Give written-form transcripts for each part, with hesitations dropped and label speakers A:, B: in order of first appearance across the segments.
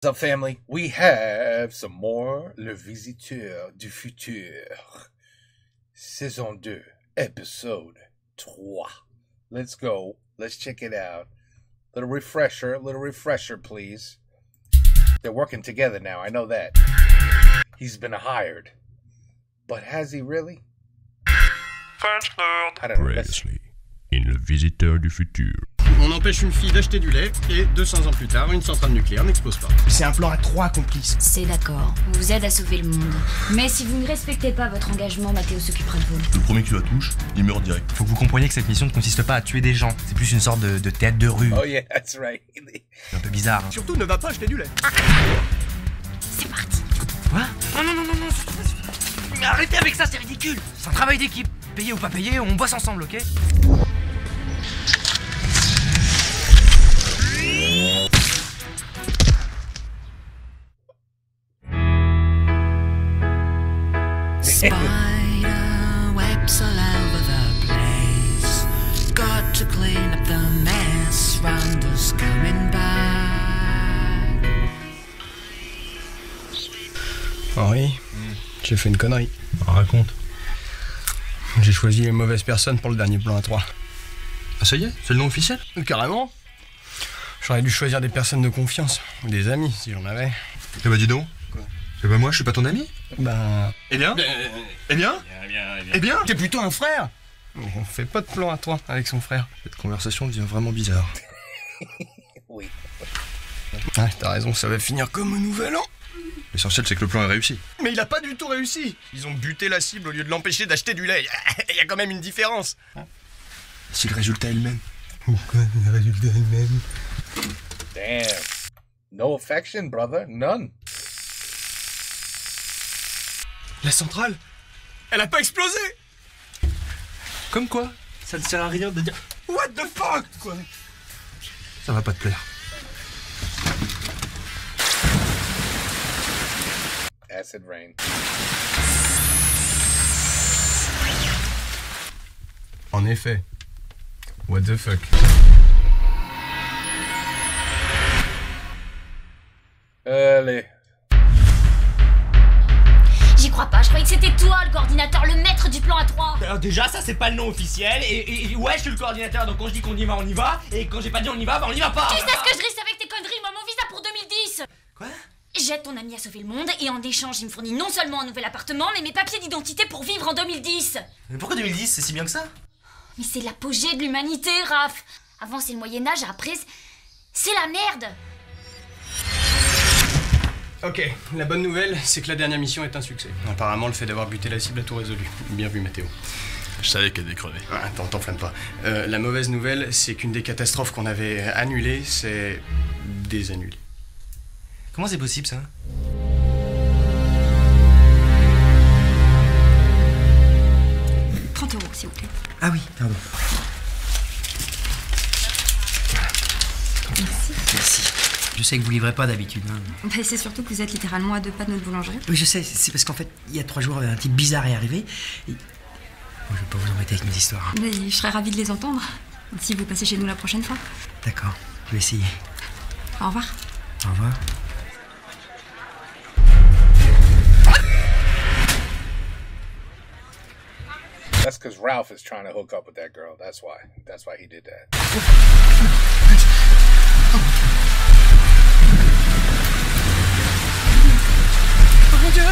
A: What's up, family? We have some more Le Visiteur du Futur. Saison 2, episode 3. Let's go. Let's check it out. Little refresher, please. They're working together now, I know that. He's been hired. But has he really?
B: French Lord.
A: I don't know.
C: Previously, in Le Visiteur du Futur.
D: On empêche une fille d'acheter du lait et 200 ans plus tard, une centrale nucléaire n'explose pas.
E: C'est un plan à 3 complices.
F: C'est d'accord, on vous aide à sauver le monde. Mais si vous ne respectez pas votre engagement, Mathéo s'occupera de vous.
G: Le premier qui la touche, il meurt direct.
E: Faut que vous compreniez que cette mission ne consiste pas à tuer des gens. C'est plus une sorte de théâtre de rue.
A: Oh yeah, that's right.
E: C'est un peu bizarre. Hein.
D: Surtout, ne va pas acheter du lait.
F: C'est parti.
E: Quoi ? Non. Mais arrêtez avec ça, c'est ridicule. C'est un travail d'équipe. Payé ou pas payé, on bosse ensemble, ok ?
H: Spider webs all over the place. Got to clean up the mess. Rounder's coming back.
D: Henri, j'ai fait une connerie.
G: Raconte.
D: J'ai choisi les mauvaises personnes pour le dernier plan à 3.
G: Ah ça y est, c'est le nom officiel?
D: Carrément. J'aurais dû choisir des personnes de confiance. Ou des amis, si j'en avais.
G: Eh bah dis donc. Quoi? Eh bah moi, je suis pas ton ami?
D: Ben...
G: Eh bien? Eh bien? Eh bien?
D: T'es plutôt un frère. On fait pas de plan à 3 avec son frère.
G: Cette conversation devient vraiment bizarre.
A: Oui.
D: Ah, t'as raison, ça va finir comme au nouvel an.
G: L'essentiel, c'est que le plan est réussi.
D: Mais il a pas du tout réussi. Ils ont buté la cible au lieu de l'empêcher d'acheter du lait. Il y a quand même une différence.
G: Si le résultat est le même.
D: Pourquoi le résultat est le même?
A: Damn. No affection, brother. None.
D: La centrale, elle a pas explosé.
G: Comme quoi, ça ne sert à rien de dire
D: What the fuck, quoi.
G: ça va pas te plaire.
A: Acid rain.
D: En effet. What the fuck.
A: Allez.
F: J'y crois pas, je croyais que c'était toi le coordinateur, le maître du plan A3.
E: Alors déjà, ça c'est pas le nom officiel. Et ouais, je suis le coordinateur, donc quand je dis qu'on y va, on y va. Et quand j'ai pas dit on y va, bah on y va pas.
F: Tu sais ce que je risque avec tes conneries, moi, mon visa pour 2010.
E: Quoi ?
F: J'aide ton ami à sauver le monde et en échange, il me fournit non seulement un nouvel appartement, mais mes papiers d'identité pour vivre en 2010.
E: Mais pourquoi 2010, c'est si bien que ça ?
F: Mais c'est l'apogée de l'humanité, Raph. Avant, c'est le Moyen-Âge, après, c'est la merde.
D: Ok, la bonne nouvelle, c'est que la dernière mission est un succès. Apparemment, le fait d'avoir buté la cible a tout résolu. Bien vu, Mathéo.
G: Je savais qu'elle devait crever.
D: Attends, t'enflamme pas. La mauvaise nouvelle, c'est qu'une des catastrophes qu'on avait annulées, c'est désannulé.
E: Comment c'est possible ça ?
F: « 30 €, s'il vous plaît.
E: Ah oui, pardon. Merci. Je sais que vous livrez pas d'habitude. Hein.
I: Bah, c'est surtout que vous êtes littéralement à 2 pas de notre boulangerie.
E: Oui, je sais, c'est parce qu'en fait, il y a 3 jours, un type bizarre est arrivé. Et... Bon, je vais pas vous embêter avec mes histoires.
I: Mais je serais ravie de les entendre, si vous passez chez nous la prochaine fois.
E: D'accord, je vais essayer.
I: Au revoir.
E: Au revoir.
A: That's because Ralph is trying to hook up with that girl. That's why. That's why he did that.
D: Oh mon Dieu!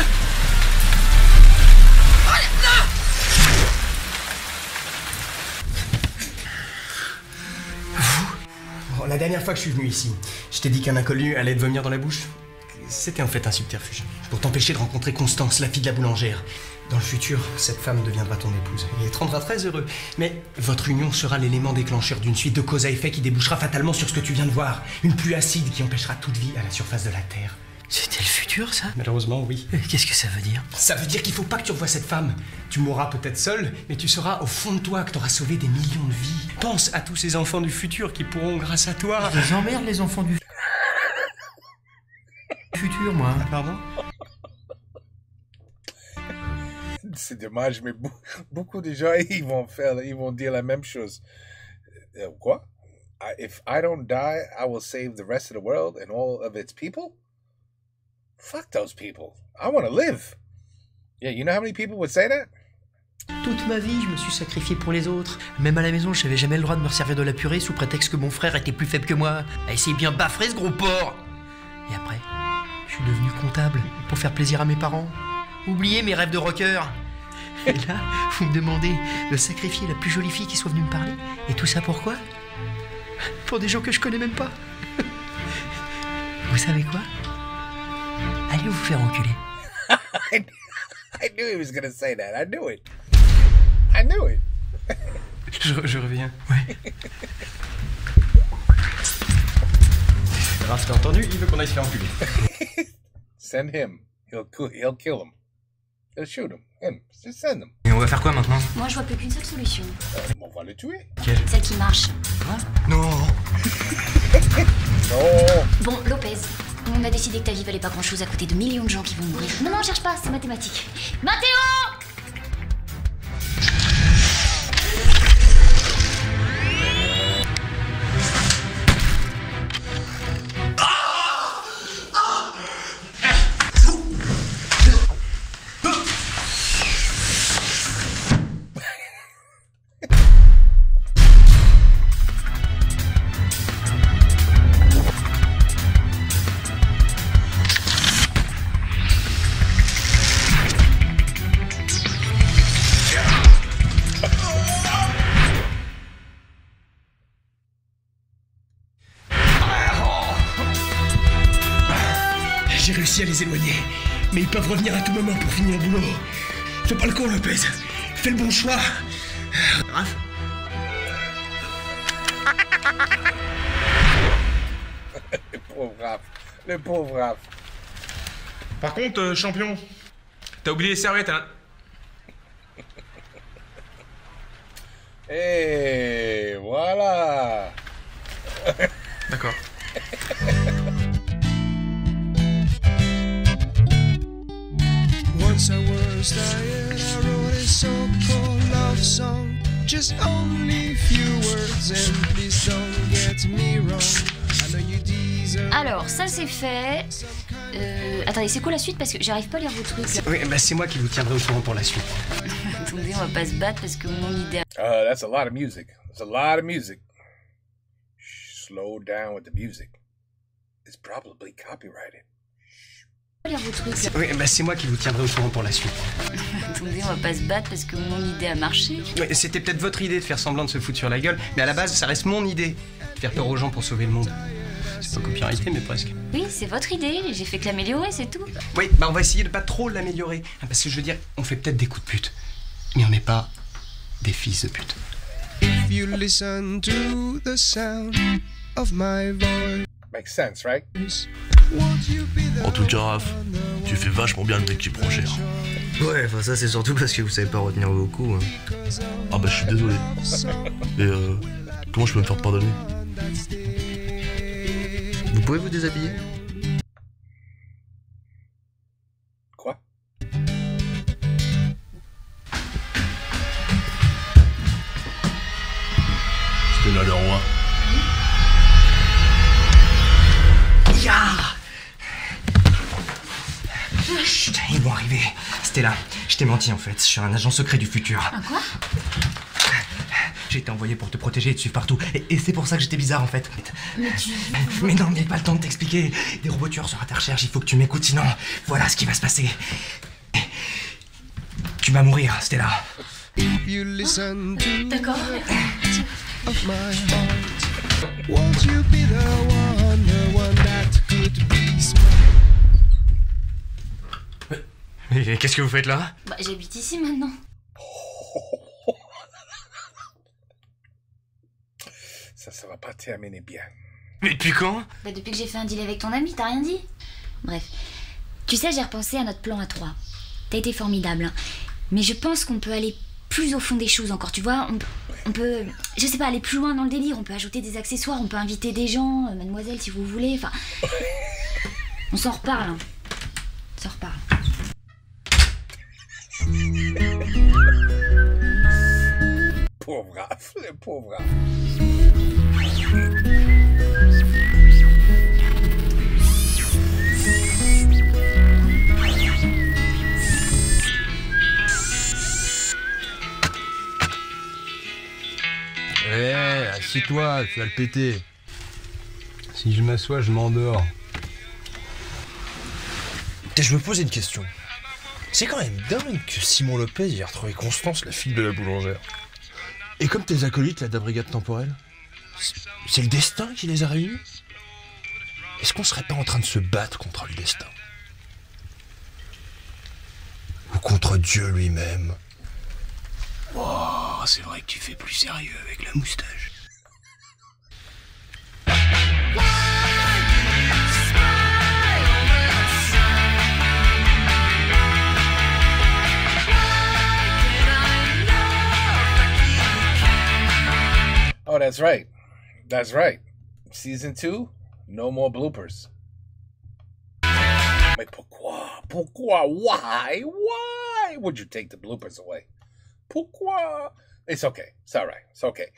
D: Bon, la dernière fois que je suis venu ici, je t'ai dit qu'un inconnu allait te vomir dans la bouche. C'était en fait un subterfuge. Pour t'empêcher de rencontrer Constance, la fille de la boulangère. Dans le futur, cette femme deviendra ton épouse et te rendra très heureux. Mais votre union sera l'élément déclencheur d'une suite de cause à effet qui débouchera fatalement sur ce que tu viens de voir. Une pluie acide qui empêchera toute vie à la surface de la Terre.
E: C'était le futur, ça ?
D: Malheureusement, oui.
E: Qu'est-ce que ça veut dire ?
D: Ça veut dire qu'il faut pas que tu revoies cette femme. Tu mourras peut-être seul, mais tu sauras au fond de toi que t'auras sauvé des millions de vies. Pense à tous ces enfants du futur qui pourront, grâce à toi...
E: Je les emmerde, les enfants du futur, moi.
D: Pardon ?
A: C'est dommage, mais beaucoup de gens, ils vont dire la même chose. Quoi? If I don't die, I will save the rest of the world and all of its people? Fuck those people. I want to live. Yeah, you know how many people would say that?
D: Toute ma vie, je me suis sacrifié pour les autres. Même à la maison, j'avais jamais le droit de me servir de la purée sous prétexte que mon frère était plus faible que moi. Ah, essayez bien baffrer ce gros porc. Et après, je suis devenu comptable pour faire plaisir à mes parents. Oubliez mes rêves de rocker. Et là, vous me demandez de sacrifier la plus jolie fille qui soit venue me parler. Et tout ça pourquoi? Pour des gens que je connais même pas. Vous savez quoi? Allez vous faire enculer.
A: I knew he was gonna say that. I knew it. I knew it.
D: Je reviens. Ouais. Raph, t'as entendu? Il veut qu'on aille se faire enculer.
A: Send him. He'll kill him. He'll shoot him. Him. Just send him.
D: Et on va faire quoi maintenant?
F: Moi, je vois plus qu'une seule solution.
A: On va le tuer.
D: Quelle?
F: Celle qui marche.
D: Quoi? Non.
A: Non.
F: Bon, Lopez, on a décidé que ta vie valait pas grand-chose à côté de millions de gens qui vont mourir. Non, non, cherche pas, c'est mathématique. Mathéo!
D: J'ai réussi à les éloigner, mais ils peuvent revenir à tout moment pour finir le boulot. Fais pas le con, Lopez. Fais le bon choix. Raph?
A: Le pauvre Raph. Le pauvre Raph.
G: Par contre, champion, t'as oublié les serviettes, hein?
A: Et voilà.
G: D'accord.
J: Once I was tired, I wrote a so-called love song. Just only few words and please don't get me wrong. I know you deserve.
F: Alors, ça c'est fait. Attendez, c'est quoi la suite? Parce que j'arrive pas à lire vos trucs. Là.
D: Oui, bah c'est moi qui vous tiendrai au courant pour la suite.
F: Attendez, on va pas se battre parce que mon idée.
A: That's a lot of music. That's a lot of music. Slow down with the music. It's probably copyrighted.
F: Lire vos trucs. Là.
D: Oui, bah c'est moi qui vous tiendrai au courant pour la suite.
F: Attendez, on va pas se battre parce que mon idée a marché.
D: Oui, c'était peut-être votre idée de faire semblant de se foutre sur la gueule, mais à la base, ça reste mon idée. Faire peur aux gens pour sauver le monde. C'est pas copyrighté, mais presque.
F: Oui, c'est votre idée. J'ai fait que l'améliorer, c'est tout.
D: Oui, bah on va essayer de pas trop l'améliorer. Parce que je veux dire, on fait peut-être des coups de pute, mais on n'est pas des fils de pute.
J: If you listen to the sound of my voice.
A: Makes sense, right?
K: En tout cas, Raph, tu fais vachement bien le mec qui prend cher.
L: Ouais, enfin ça c'est surtout parce que vous savez pas retenir vos coups. Hein.
K: Ah bah je suis désolé. Et comment je peux me faire pardonner?
L: Vous pouvez vous déshabiller?
A: Quoi?
K: C'était là le roi.
D: Chut, ils vont arriver. Stella, je t'ai menti en fait. Je suis un agent secret du futur.
F: Un quoi?
D: J'ai été envoyé pour te protéger et te suivre partout. Et c'est pour ça que j'étais bizarre en fait.
F: Mais tu...
D: Mais non, mais pas le temps de t'expliquer. Des robots tueurs sont à ta recherche, il faut que tu m'écoutes, sinon voilà ce qui va se passer. Tu vas mourir, Stella.
F: D'accord.
J: Of my heart. Won't you be the one that could be smart?
D: Mais qu'est-ce que vous faites là?
F: Bah, j'habite ici maintenant.
A: Ça va pas terminer bien.
D: Mais depuis quand?
F: Bah, depuis que j'ai fait un deal avec ton ami, t'as rien dit? Bref. Tu sais, j'ai repensé à notre plan à trois. T'as été formidable, hein. Mais je pense qu'on peut aller plus au fond des choses encore, tu vois. On peut, je sais pas, aller plus loin dans le délire. On peut ajouter des accessoires, on peut inviter des gens, mademoiselle, si vous voulez. Enfin, on s'en reparle, hein. On s'en reparle.
A: Pauvre Raph, le pauvre Raph.
M: assieds-toi, tu vas le péter.
D: Si je m'assois, je m'endors.
M: Je me posais une question. C'est quand même dingue que Simon Lopez ait retrouvé Constance, la fille de la boulangère. Et comme tes acolytes, la brigade temporelle, c'est le destin qui les a réunis? Est-ce qu'on serait pas en train de se battre contre le destin? Ou contre Dieu lui-même?
D: Oh, c'est vrai que tu fais plus sérieux avec la moustache.
A: Oh, that's right. That's right. Season 2, no more bloopers. Mais pourquoi? Pourquoi? Why? Why would you take the bloopers away? Pourquoi? It's okay. It's all right. It's okay.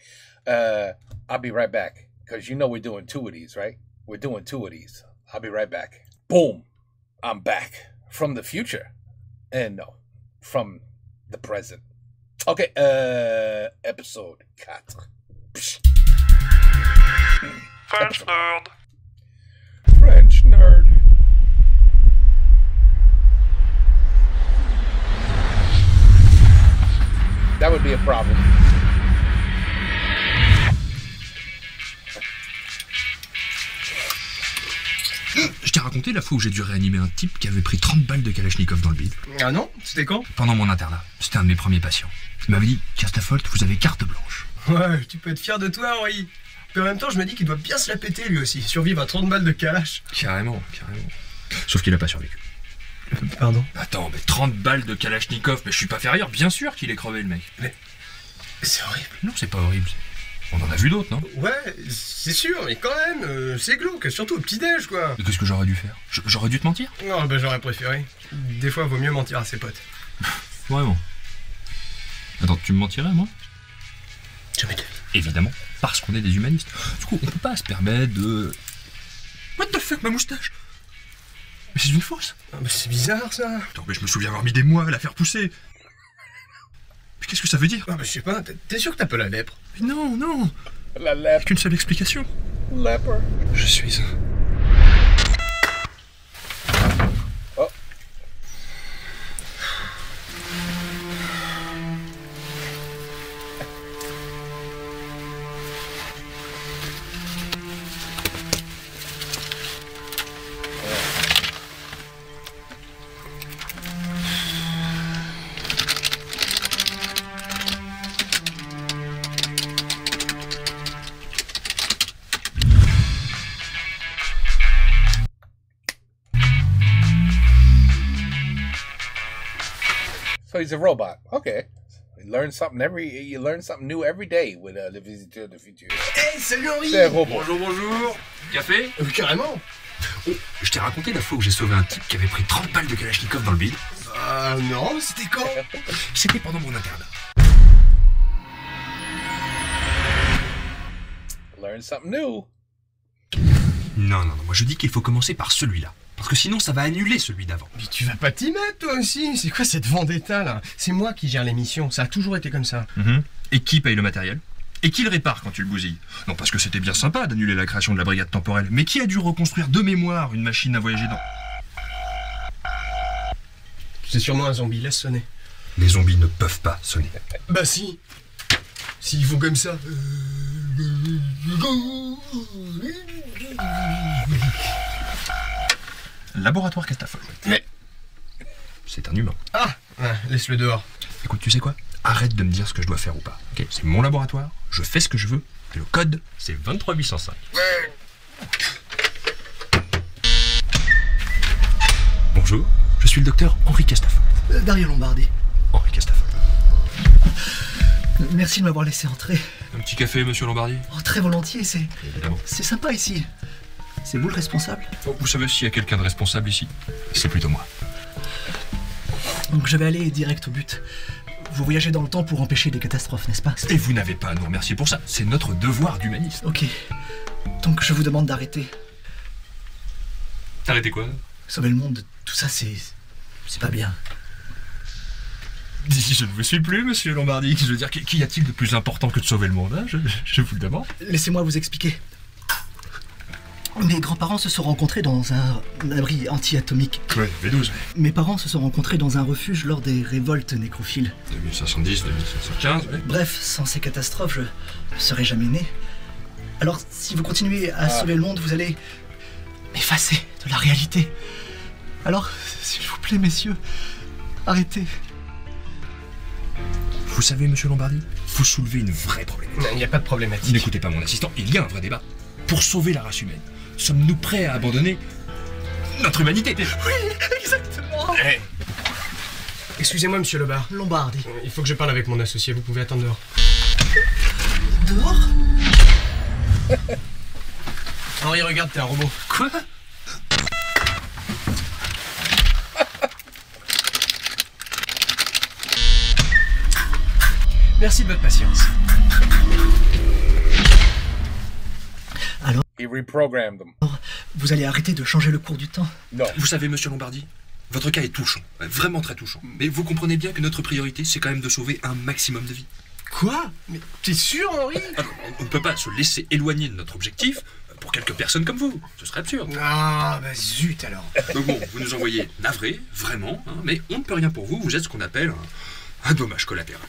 A: I'll be right back. Because you know we're doing 2 of these, right? We're doing 2 of these. I'll be right back. Boom. I'm back. From the future. And no. From the present. Okay. Episode 4.
B: French nerd.
A: French nerd. That would be a problem.
E: Je t'ai raconté la fois où j'ai dû réanimer un type qui avait pris 30 balles de Kalachnikov dans le bide.
D: Ah non? C'était quand?
E: Pendant mon internat. C'était un de mes premiers patients. Il m'avait dit, Castafolt, vous avez carte blanche.
D: Ouais, tu peux être fier de toi, Henri. Puis en même temps, je me dis qu'il doit bien se la péter lui aussi. Survivre à 30 balles de Kalash.
E: Carrément, carrément. Sauf qu'il a pas survécu.
D: Pardon?
E: Attends, mais 30 balles de Kalachnikov, mais je suis pas ferrière, bien sûr qu'il est crevé le mec.
D: Mais c'est horrible.
E: Non, c'est pas horrible. On en a vu d'autres, non?
D: Ouais, c'est sûr, mais quand même, c'est glauque, surtout au petit-déj, quoi.
E: Et qu'est-ce que j'aurais dû faire? J'aurais dû te mentir?
D: Non, bah j'aurais préféré. Des fois, vaut mieux mentir à ses potes.
E: Vraiment. Attends, tu me mentirais, moi?
D: Jamais de la vie.
E: Évidemment, parce qu'on est des humanistes. Du coup, on peut pas se permettre de... What the fuck, ma moustache? Mais c'est une fausse.
D: Ah bah c'est bizarre, ça.
E: Attends, mais je me souviens avoir mis des mois à la faire pousser. Mais qu'est-ce que ça veut dire?
D: Ah bah je sais pas, t'es sûr que t'as pas la lèpre?
E: Mais non, non.
A: La lèpre.
E: Qu'une seule explication.
A: Leper.
E: Je suis un...
A: Oh. So he's a robot. Okay. You learn something new every day with le visiteur du futur.
D: Hey, salut Henri!
A: C'est un robot.
E: Bonjour, bonjour. Café?
D: Carrément.
E: Oh, je t'ai raconté la fois où j'ai sauvé un type qui avait pris 30 balles de Kalachnikov dans le bide.
D: Non, c'était quand?
E: C'était pendant mon internat.
A: Learn something new.
E: Non, moi je dis qu'il faut commencer par celui-là. Parce que sinon ça va annuler celui d'avant.
D: Mais tu vas pas t'y mettre toi aussi? C'est quoi cette vendetta là? C'est moi qui gère l'émission, ça a toujours été comme ça.
E: Et qui paye le matériel? Et qui le répare quand tu le bousilles? Non, parce que c'était bien sympa d'annuler la création de la brigade temporelle, mais qui a dû reconstruire de mémoire une machine à voyager dans...
D: C'est sûrement un zombie, laisse sonner.
E: Les zombies ne peuvent pas sonner.
D: Bah si. S'ils font comme ça...
E: Laboratoire Castafolt.
D: Mais...
E: C'est un humain.
D: Ah ouais, laisse-le dehors.
E: Écoute, tu sais quoi? Arrête de me dire ce que je dois faire ou pas. Ok, c'est mon laboratoire, je fais ce que je veux, et le code, c'est 23805. Bonjour, je suis le docteur Henri Castafolt.
N: Dario Lombardi.
E: Henri Castafolt.
N: Merci de m'avoir laissé entrer.
E: Un petit café, monsieur Lombardi?
N: Oh, très volontiers,
E: Évidemment.
N: c'est sympa ici. C'est vous le responsable?
E: Oh, vous savez s'il y a quelqu'un de responsable ici? C'est plutôt moi.
N: Donc je vais aller direct au but. Vous voyagez dans le temps pour empêcher des catastrophes, n'est-ce pas?
E: Et vous n'avez pas à nous remercier pour ça. C'est notre devoir d'humaniste.
N: Ok. Donc je vous demande d'arrêter.
E: T'arrêtez quoi?
N: Sauver le monde, tout ça, c'est pas bien.
E: Je ne vous suis plus, monsieur Lombardi. Je veux dire, qu'y a-t-il de plus important que de sauver le monde, hein, je vous le demande.
N: Laissez-moi vous expliquer. Mes grands-parents se sont rencontrés dans un abri anti-atomique.
E: Ouais, V12.
N: Mes parents se sont rencontrés dans un refuge lors des révoltes nécrophiles.
E: 2510, 2515, ouais.
N: Bref, sans ces catastrophes, je ne serais jamais né. Alors, si vous continuez à sauver le monde, vous allez m'effacer de la réalité. Alors, s'il vous plaît, messieurs, arrêtez.
E: Vous savez, monsieur Lombardi, vous soulevez une vraie problématique.
D: Il n'y a pas de problématique.
E: N'écoutez pas mon assistant, il y a un vrai débat. Pour sauver la race humaine, sommes-nous prêts à abandonner notre humanité?
N: Oui, exactement.
D: Hey. Excusez-moi, monsieur Lebar.
N: Lombardi.
D: Il faut que je parle avec mon associé, vous pouvez attendre dehors.
N: Dehors?
D: Henri, regarde, t'es un robot.
E: Quoi?
D: Merci de votre patience.
N: Alors,
A: He reprogrammed them.
N: vous allez arrêter de changer le cours du temps?
A: Non.
E: Vous savez, monsieur Lombardi, votre cas est touchant, vraiment très touchant. Mais vous comprenez bien que notre priorité, c'est quand même de sauver un maximum de vies.
D: Quoi? Mais t'es sûr, Henri?
E: Alors, on ne peut pas se laisser éloigner de notre objectif pour quelques personnes comme vous. Ce serait absurde.
D: Ah, bah zut alors.
E: Donc bon, vous nous envoyez navré, vraiment, hein, mais on ne peut rien pour vous. Vous êtes ce qu'on appelle un dommage collatéral.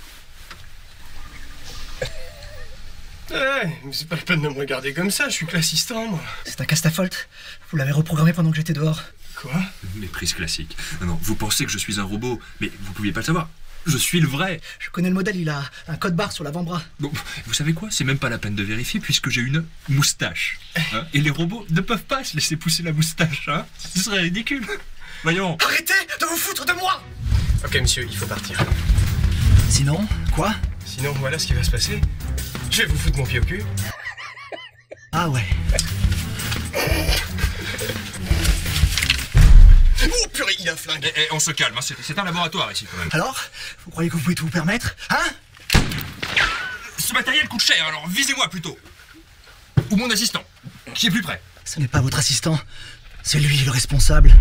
D: Mais c'est pas la peine de me regarder comme ça, je suis que l'assistant, moi.
N: C'est un Castafolt. Vous l'avez reprogrammé pendant que j'étais dehors.
D: Quoi?
E: Méprise classique. Non, vous pensez que je suis un robot, mais vous pouviez pas le savoir. Je suis le vrai.
N: Je connais le modèle, il a un code barre sur l'avant-bras.
E: Bon, vous savez quoi? C'est même pas la peine de vérifier puisque j'ai une moustache. Hein, et les robots ne peuvent pas se laisser pousser la moustache. Hein, ce serait ridicule. Voyons.
N: Arrêtez de vous foutre de moi!
D: Ok, monsieur, il faut partir.
N: Sinon, quoi?
D: Sinon, voilà ce qui va se passer. Je vais vous foutre mon pied au cul.
N: Ah ouais.
D: Oh purée, il a un flingue.
E: On se calme, hein, c'est un laboratoire ici quand même.
N: Alors? Vous croyez que vous pouvez tout vous permettre? Hein?
E: Ce matériel coûte cher, alors visez-moi plutôt. Ou mon assistant, qui est plus près.
N: Ce n'est pas votre assistant, c'est lui le responsable.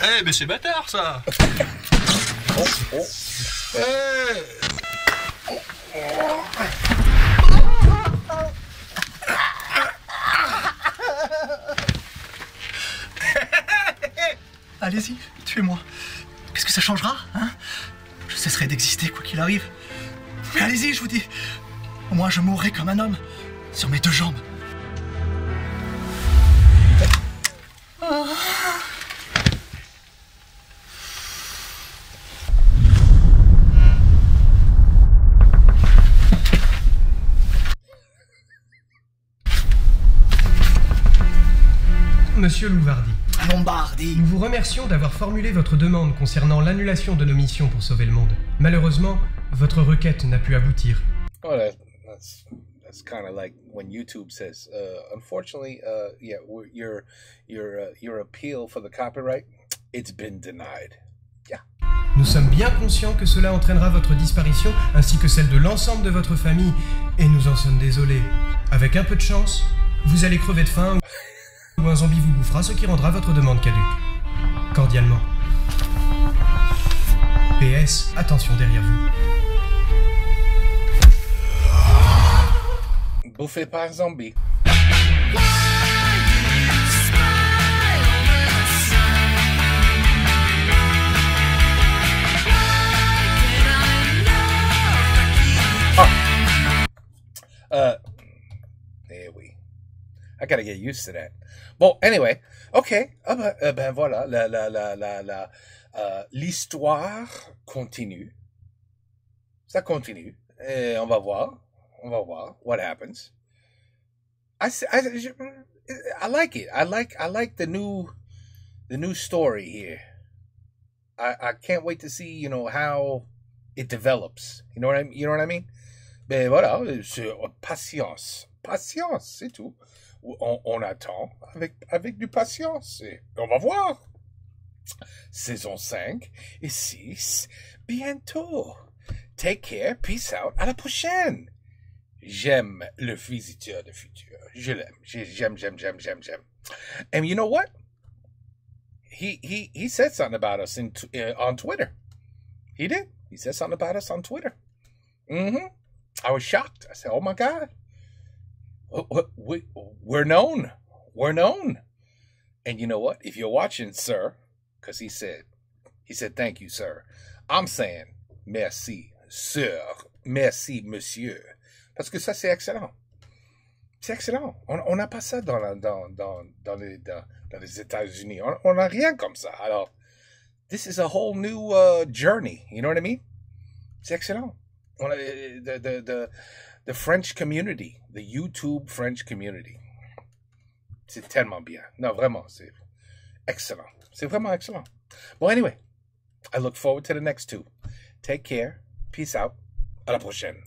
E: Eh, mais c'est bâtard ça.
N: Allez-y, tuez-moi. Qu'est-ce que ça changera, hein? Je cesserai d'exister quoi qu'il arrive. Mais allez-y, je vous dis. Au moins je mourrai comme un homme, sur mes deux jambes.
D: Monsieur Lombardi.
N: Lombardi.
D: Nous vous remercions d'avoir formulé votre demande concernant l'annulation de nos missions pour sauver le monde. Malheureusement, votre requête n'a pu aboutir.
A: Oh, that's kind of like when YouTube says, unfortunately, yeah, your appeal for the copyright, it's been denied. Yeah.
D: Nous sommes bien conscients que cela entraînera votre disparition ainsi que celle de l'ensemble de votre famille et nous en sommes désolés. Avec un peu de chance, vous allez crever de faim ou un zombie vous bouffera, ce qui rendra votre demande caduque. Cordialement. PS, attention derrière vous.
A: Bouffé par zombie. There we. I gotta get used to that. Bon, anyway, ok. Ben voilà, l'histoire continue. Ça continue. Et on va voir what happens. I like it. I like the new story here. I can't wait to see, how it develops. You know what I mean? Ben voilà, patience, c'est tout. On attend avec du patience et on va voir. Saison 5 et 6 bientôt. Take care, peace out, à la prochaine. J'aime le visiteur du futur. Je l'aime. J'aime. And you know what? He said something about us on Twitter. He did. He said something about us on Twitter. I was shocked. I said, oh my God. We're known. We're known. And you know what? If you're watching, sir, because he said, thank you, sir. I'm saying, merci, sir. Merci, monsieur. Parce que ça, c'est excellent. C'est excellent. On n'a pas ça dans les États-Unis. On n'a rien comme ça. Alors, this is a whole new journey. You know what I mean? C'est excellent. The French community, the YouTube French community. C'est tellement bien. Non, vraiment, c'est excellent. C'est vraiment excellent. Well, anyway, I look forward to the next two. Take care. Peace out. À la prochaine.